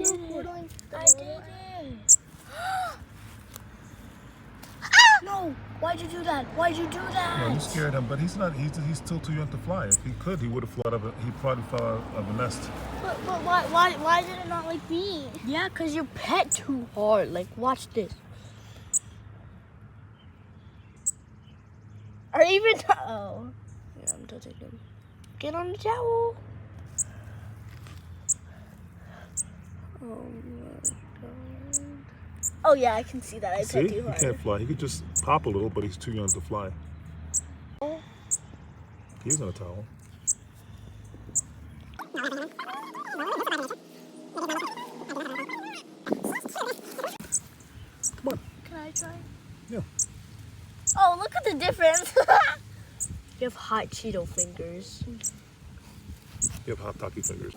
I did it. No, why'd you do that? Why'd you do that? No, you scared him, but he's not. He's still too young to fly. If he could, he would have flown out of. He probably fell out of a nest. But why did it not like me? Yeah, cause you pet too hard. Like, watch this. Or even oh, yeah, I'm touching him. Get on the towel. Oh my god. Oh yeah, I can see that. I See, pet too he hard. can't fly. He could just pop a little, but he's too young to fly. He's in a towel. Come on. Can I try? Yeah. Oh, look at the difference. You have hot Cheeto fingers. You have hot Taki fingers.